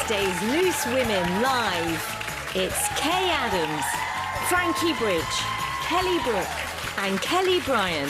Wednesday's Loose Women live. It's Kay Adams, Frankie Bridge, Kelly Brook and Kelly Bryan.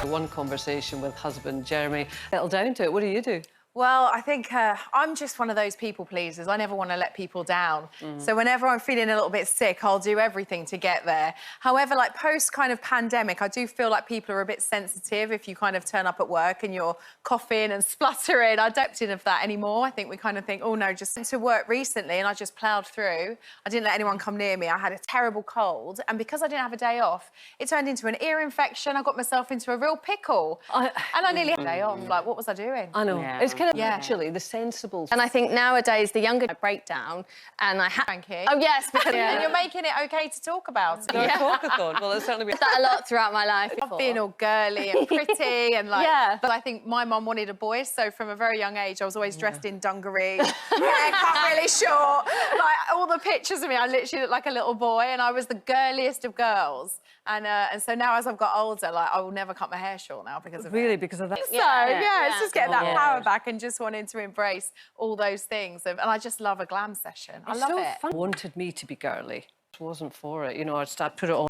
One conversation with husband Jeremy. Settle down to it. What do you do? Well, I think I'm just one of those people pleasers. I never want to let people down. So whenever I'm feeling a little bit sick, I'll do everything to get there. However, like post kind of pandemic, I do feel like people are a bit sensitive if you kind of turn up at work and you're coughing and spluttering. I don't of that anymore. I think we kind of think, oh no, just went to work recently and I just ploughed through. I didn't let anyone come near me. I had a terrible cold. And because I didn't have a day off, it turned into an ear infection. I got myself into a real pickle. And I nearly had a day off. Like, what was I doing? I know. Yeah. It's kind of actually the sensible. And I think nowadays the younger breakdown, and I have. Frankie. Oh yes, because And you're making it okay to talk about it. No, talkathon. Well, it's certainly been that a lot throughout my life. Being all girly and pretty and like. Yeah. But I think my mum wanted a boy, so from a very young age, I was always dressed in dungaree, haircut really short. Like all the pictures of me, I literally looked like a little boy, and I was the girliest of girls. And so now, as I've got older, like I will never cut my hair short now because of really it. because of that. So it's just getting that Yeah. power back and just wanting to embrace all those things. And I just love a glam session. I love it. Fun. Wanted me to be girly. Wasn't for it, you know. I'd put it on.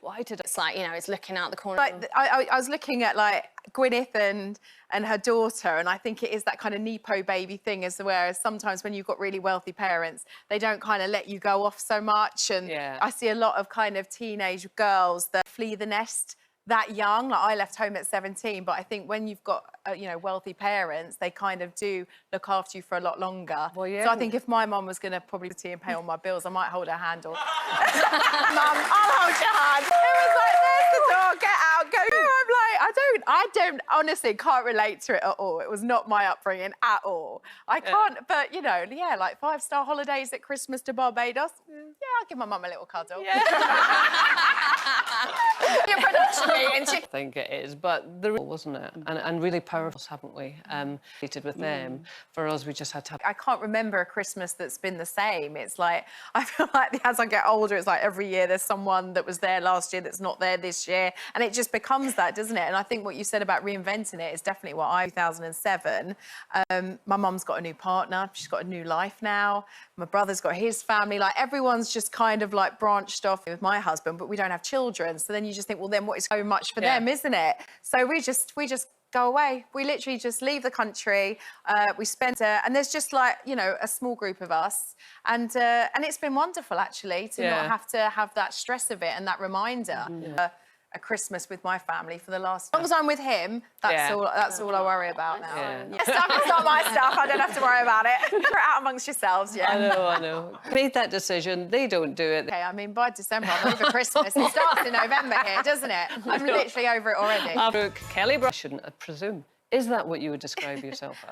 Why did it? It's like, you know, it's looking out the corner. Like I was looking at like Gwyneth and her daughter, and I think it is that kind of Nepo baby thing, as whereas sometimes when you've got really wealthy parents, they don't kind of let you go off so much. And I see a lot of kind of teenage girls that flee the nest that young. Like I left home at 17, but I think when you've got you know, wealthy parents, they kind of do look after you for a lot longer. Well, yeah. So I think if my mum was going to probably tea and pay all my bills, I might hold her hand. Or Mum, I'll hold your hand. It was like, there's the door, get out, go. I'm like, I don't honestly can't relate to it at all. It was not my upbringing at all. I can't, but you know, like 5-star holidays at Christmas to Barbados. I'll give my mum a little cuddle. Your production meeting. I think it is, but the wasn't it, and really powerful, haven't we? Related with them. For us, we just had to have. I can't remember a Christmas that's been the same. It's like I feel like as I get older, it's like every year there's someone that was there last year that's not there this year, and it just becomes that, doesn't it? And I think what you said about reinventing it is definitely what I. 2007. My mum's got a new partner. She's got a new life now. My brother's got his family. Like everyone's just kind of like branched off with my husband, but we don't have children. So then you just think, well, then what is so much for them, isn't it? So we just go away. We literally just leave the country. We spend, and there's just like, you know, a small group of us. And it's been wonderful, actually, to not have to have that stress of it and that reminder. A Christmas with my family for the last. As long as I'm with him, that's all I worry about now. Stuff is not my stuff. I don't have to worry about it. Figure it out amongst yourselves. I know. Made that decision. They don't do it. Okay, I mean, by December, I'm over Christmas. It starts in November here, doesn't it? I'm literally over it already. Brook, Kelly Bryan, shouldn't presume. Is that what you would describe yourself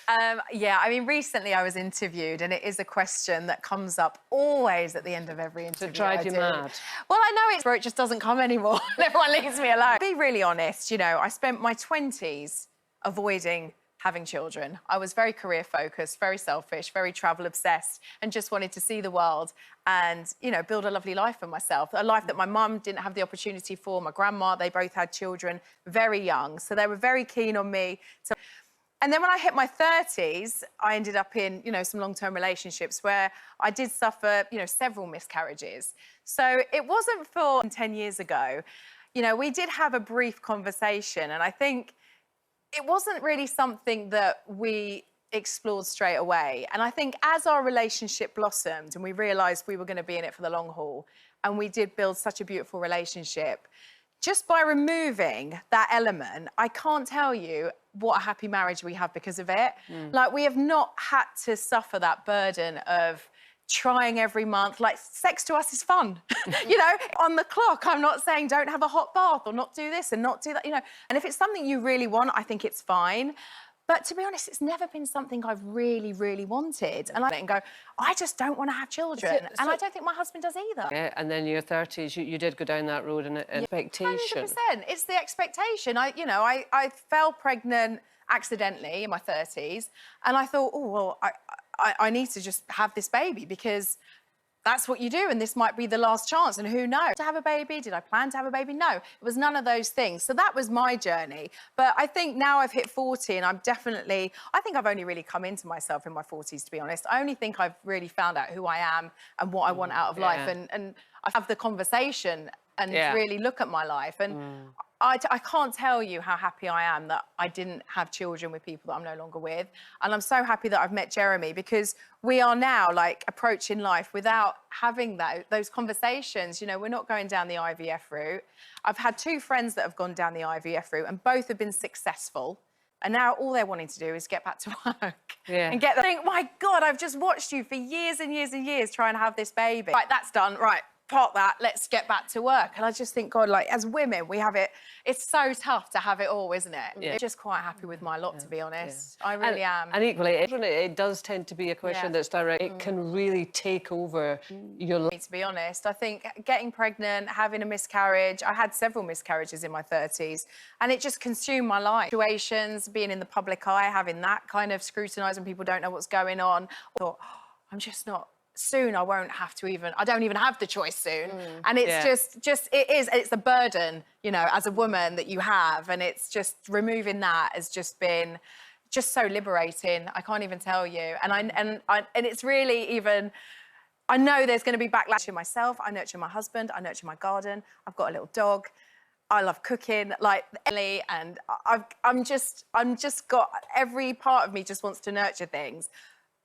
as? Yeah, I mean, recently I was interviewed, and it is a question that comes up always at the end of every interview. Does it drive you mad? Well, I know it's where it just doesn't come anymore. Everyone leaves me alone. To be really honest, you know, I spent my 20s avoiding having children. I was very career-focused, very selfish, very travel-obsessed, and just wanted to see the world and, you know, build a lovely life for myself. A life that my mum didn't have the opportunity for. My grandma, they both had children very young, so they were very keen on me to... And then when I hit my 30s, I ended up in, you know, some long-term relationships where I did suffer, you know, several miscarriages. So it wasn't for 10 years ago. You know, we did have a brief conversation, and I think it wasn't really something that we explored straight away. And I think as our relationship blossomed and we realised we were going to be in it for the long haul, and we did build such a beautiful relationship, just by removing that element, I can't tell you what a happy marriage we have because of it. Like, we have not had to suffer that burden of trying every month. Like, sex to us is fun. You know, on the clock, I'm not saying don't have a hot bath or not do this and not do that, you know. And if it's something you really want, I think it's fine. But to be honest, it's never been something I've really, really wanted. And I go, I just don't want to have children. And I don't think my husband does either. Yeah, and then your 30s, you did go down that road and expectation. 100%. It's the expectation. I fell pregnant accidentally in my 30s. And I thought, oh, well, I need to just have this baby because that's what you do, and this might be the last chance, and who knows? To have a baby, did I plan to have a baby? No, it was none of those things. So that was my journey. But I think now I've hit 40 and I think I've only really come into myself in my 40s, to be honest. I only think I've really found out who I am and what I want out of life, and I have the conversation and really look at my life. And I can't tell you how happy I am that I didn't have children with people that I'm no longer with. And I'm so happy that I've met Jeremy, because we are now like approaching life without having those conversations. You know, we're not going down the IVF route. I've had 2 friends that have gone down the IVF route and both have been successful. And now all they're wanting to do is get back to work and get think, my God, I've just watched you for years and years and years trying to have this baby. Right, that's done. Right. Part that, let's get back to work. And I just think, God, like, as women, we have it, it's so tough to have it all, isn't it? I'm just quite happy with my lot, to be honest. I really am. And equally, it does tend to be a question that's direct. It can really take over your life. To be honest, I think getting pregnant, having a miscarriage, I had several miscarriages in my 30s, and it just consumed my life. Situations, being in the public eye, having that kind of scrutinised when people don't know what's going on. I thought, oh, I'm just not... Soon I won't have to I don't even have the choice soon. And it's it's a burden, you know, as a woman that you have. And it's just removing that has just been just so liberating. I can't even tell you. And it's really even, I know there's going to be backlash in myself. I nurture my husband, I nurture my garden. I've got a little dog. I love cooking, like Ellie, and I'm just got every part of me just wants to nurture things.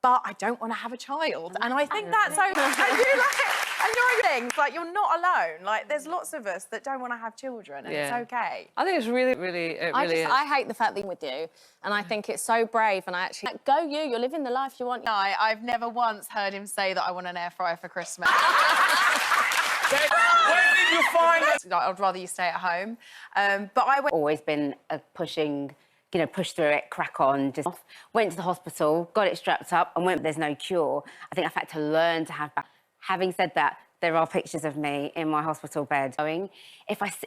But I don't want to have a child. And I think that's so... And you're things, like, you're not alone. Like, there's lots of us that don't want to have children, and it's OK. I think it's really, I hate the fact that I'm with you, and I think it's so brave, and I actually... Like, go you, you're living the life you want. No, I've never once heard him say that I want an air fryer for Christmas. Where did you find it? I'd rather you stay at home. But I went... Always been pushing... you know, push through it, crack on, just went to the hospital, got it strapped up and went, there's no cure. I think I've had to learn to have... Having said that, there are pictures of me in my hospital bed going,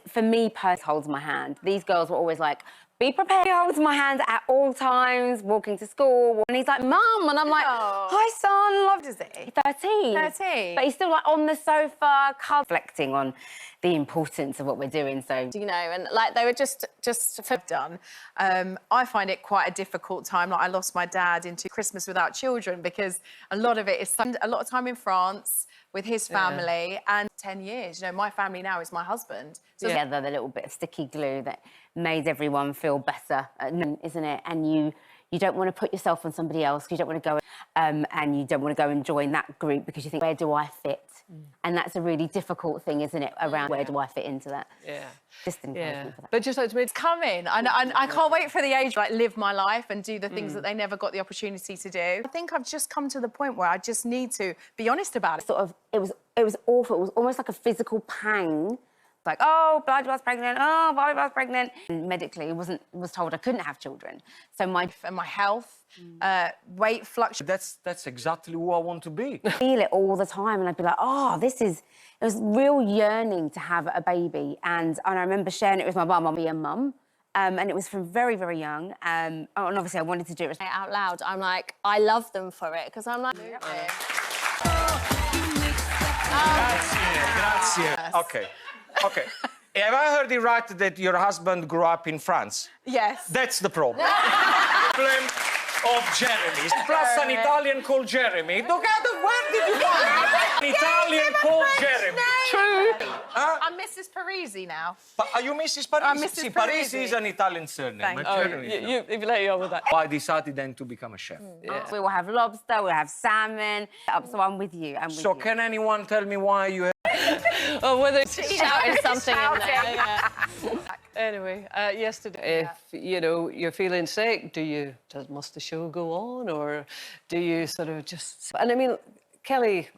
for me, holds my hand. These girls were always like, be prepared. He holds my hand at all times, walking to school. And he's like, Mum. And I'm like, hi, son. Love is he? 13. 13. But he's still, like, on the sofa, reflecting on the importance of what we're doing, so... You know, and, like, they were just done. I find it quite a difficult time. Like, I lost my dad into Christmas without children because a lot of it is a lot of time in France with his family and 10 years. You know, my family now is my husband. So together, the little bit of sticky glue that made everyone feel better, isn't it? And you don't want to put yourself on somebody else, you don't want to go and you don't want to go and join that group because you think, where do I fit? And that's a really difficult thing, isn't it, around where do I fit into that? Just encouragement for that. But just like to me, it's coming. I can't wait for the age to, like, live my life and do the things that they never got the opportunity to do. I think I've just come to the point where I just need to be honest about it. Sort of, it was awful. It was almost like a physical pang. Like, oh, Blythe pregnant, oh, Bobby was pregnant. And medically, was told I couldn't have children. So my health, weight fluctuations. That's exactly who I want to be. I feel it all the time, and I'd be like, oh, it was real yearning to have a baby. And I remember sharing it with my mum, I'll be a mum. And it was from very, very young. And obviously I wanted to do it out loud. I'm like, I love them for it, because I'm like... Grazie. Okay. Have I heard it right that your husband grew up in France? Yes. That's the problem. Problem of Jeremy. Plus an Italian called Jeremy. Where did you find an Italian called Jeremy? True. I'm Mrs. Parisi now. Are you Mrs. Parisi? I'm Mrs. Parisi is an Italian surname. Thank you let you on with that. I decided then to become a chef. We will have lobster, we'll have salmon. So I'm with you. So can anyone tell me why you... Oh, whether shouting something in there. Anyway, yesterday, if you know you're feeling sick, must the show go on, or do you sort of just? And I mean,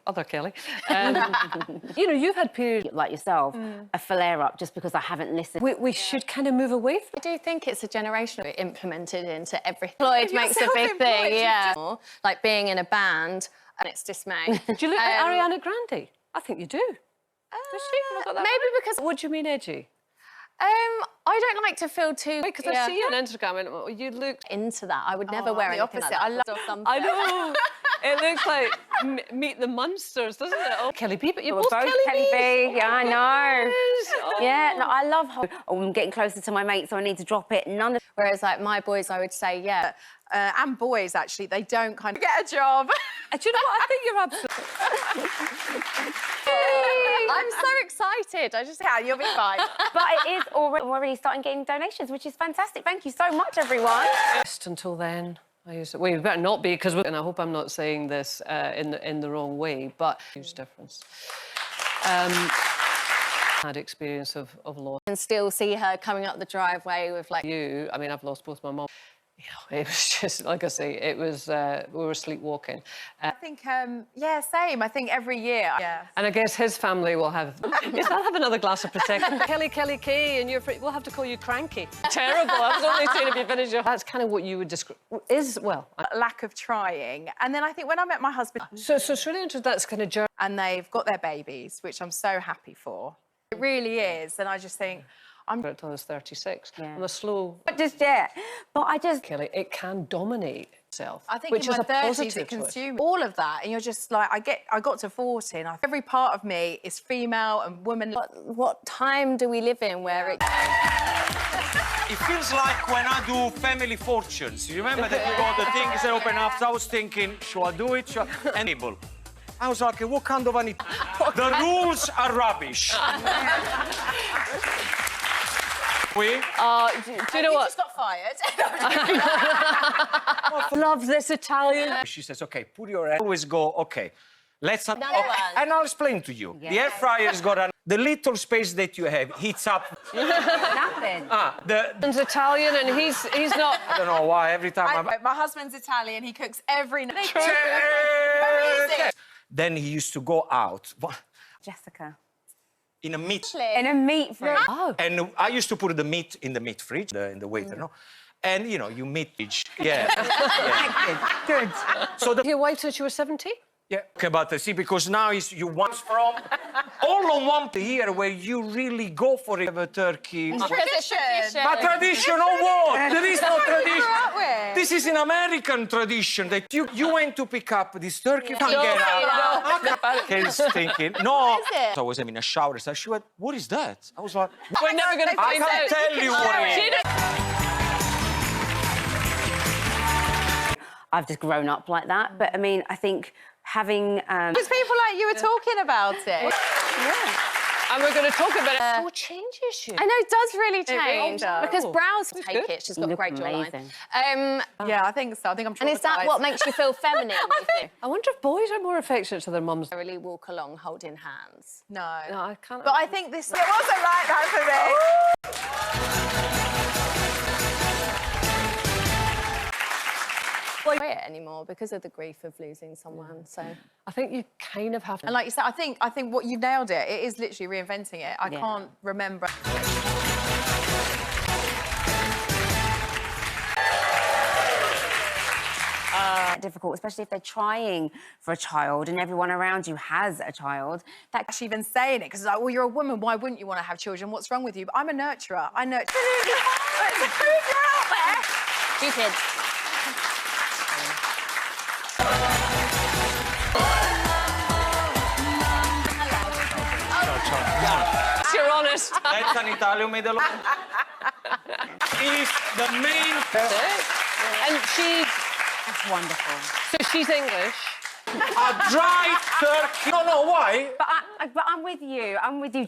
other Kelly, you know, you've had periods like yourself, a flare-up just because I haven't listened. We should kind of move away from. I do think it's a generational implemented into everything. Employed makes a big thing, yeah. Like being in a band, and it's dismay. Do you look like Ariana Grande? I think you do. Does she? Maybe because... What do you mean edgy? I don't like to feel too... Because I see you on Instagram and you look... Into that. I would never wear anything opposite. like that. I know. It looks like Meet the Munsters, doesn't it? Oh, Kelly B, but you're We're both both Kelly Kelly B's. B. Yeah, I know. Oh. Yeah, no, I love her. Oh, I'm getting closer to my mate, so I need to drop it. None of Whereas, like, my boys, I would say, yeah. And boys, actually, they don't kind of get a job. Do you know what? I think you're absolutely... I'm so excited. I just... Yeah, you'll be fine. But it is already starting getting donations, which is fantastic. Thank you so much, everyone. Until then, well, you better not be, because... And I hope I'm not saying this in the wrong way, but huge difference. Had experience of loss. And still see her coming up the driveway with, like... I mean, I've lost both my mum. You know, it was just, like I say, it was, we were sleepwalking. I think, yeah, same. I think every year. Yeah. And I guess his family will have... Yes, I'll have another glass of Prosecco. Kelly K, and we'll have to call you Cranky. Terrible. I was only saying if you finish your... That's kind of what you would describe... Well... Lack of trying. And then I think when I met my husband... So it's really interesting, that's kind of journey. And they've got their babies, which I'm so happy for. It really is. And I just think... Until I was 36. Yeah. I'm a slow... Not just yet. But I just... Kelly, it can dominate itself. I think which in is my a 30s positive it choice. consumes all of that, and you're just like, I got to 40, and every part of me is female and woman. What time do we live in where it... It feels like when I do family fortunes. You remember that you got the things that open up? I was thinking, should I do it? Enable. I was like, what kind of an... The rules are rubbish. Do you know what? just got fired. Love this Italian. She says, OK, put your hand. Always go, OK, let's... Another Okay. one. And I'll explain to you. The air fryer's got the little space that you have heats up. Nothing. He's Italian and he's not... I don't know why, every time My husband's Italian. He cooks every night. Then he used to go out Jessica. in a meat... In a meat fridge. Oh. And I used to put the meat in the meat fridge, in the waiter, no? And, you know, you meat fridge. Yeah. Good. So Your wife since you were 70? Yeah. Okay, but see, because now you want from all on one here where you really go for it. Have a turkey. Tradition. But tradition of what? There is no tradition. up with? This is an American tradition that you went to pick up this turkey. Can't get out. Kelly's thinking, no. So I was having a shower. So she went, what is that? I was like, We're never going to I find out. can't tell you what it is. I've just grown up like that. But, I mean, I think having... Because people like you were talking about it. And we're going to talk about it. What changes you? I know, it does really change. does. Because Browse That's take good. it. She's got a look great jawline. amazing. Yeah, I think so. I think I'm And is that traumatised. what makes you feel feminine? I wonder if boys are more affectionate to their mums. Really walk along holding hands. No. No, I can't. But I think this... It wasn't like that for me. Well, it anymore because of the grief of losing someone. So I think you kind of have to. And like you said, I think what you've nailed it. It is literally reinventing it. I can't remember. difficult, especially if they're trying for a child and everyone around you has a child. That Actually even saying it, because it's like, well, you're a woman, why wouldn't you want to have children? What's wrong with you? But I'm a nurturer. I nurture. It's a proof you're out there. 2 kids. You're honest. That's an Italian middle. Is the main... And she's... That's wonderful. So she's English. A dry turkey. No, why? But I'm with you. I'm with you.